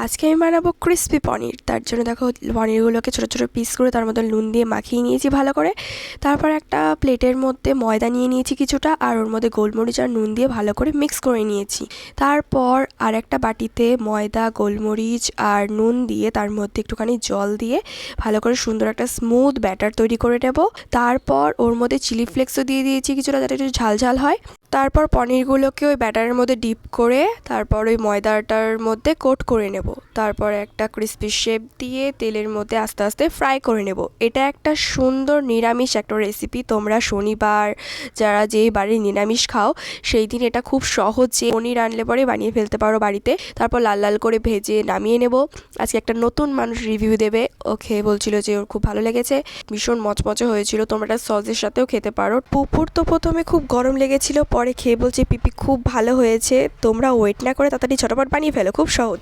আজকে আমি বানাবো ক্রিস্পি পনির। তার জন্য দেখো পনিরগুলোকে ছোটো ছোটো পিস করে তার মধ্যে নুন দিয়ে মাখিয়ে নিয়েছি ভালো করে। তারপর একটা প্লেটের মধ্যে ময়দা নিয়ে নিয়েছি কিছুটা, আর ওর মধ্যে গোলমরিচ আর নুন দিয়ে ভালো করে মিক্স করে নিয়েছি। তারপর আর একটা বাটিতে ময়দা, গোলমরিচ আর নুন দিয়ে তার মধ্যে একটুখানি জল দিয়ে ভালো করে সুন্দর একটা স্মুথ ব্যাটার তৈরি করে নেব। তারপর ওর মধ্যে চিলি ফ্লেক্সও দিয়ে দিয়েছি কিছুটা, যাতে একটু ঝাল ঝাল হয়। তারপর পনিরগুলোকে ওই ব্যাটারের মধ্যে ডিপ করে তারপর ওই ময়দাটার মধ্যে কোট করে নেব। তারপর একটা ক্রিস্পি শেপ দিয়ে তেলের মধ্যে আস্তে আস্তে ফ্রাই করে নেব। এটা একটা সুন্দর নিরামিষ একটা রেসিপি। তোমরা শনিবার যারা যেই বাড়ি নিরামিষ খাও সেই দিন এটা খুব সহজে পনির আনলে পরে বানিয়ে ফেলতে পারো বাড়িতে। তারপর লাল লাল করে ভেজে নামিয়ে নেব। আজকে একটা নতুন মানুষ রিভিউ দেবে, ও খেয়ে বলছিল যে ওর খুব ভালো লেগেছে, ভীষণ মচমচে হয়েছিল। তোমরা এটা সসের সাথেও খেতে পারো। পুপুর তো প্রথমে খুব গরম লেগেছিল, পরে খেয়ে বলছে পিপি খুব ভালো হয়েছে। তোমরা ওয়েট না করে তাড়াতাড়ি ঝটপট বানিয়ে ফেলো, খুব সহজ।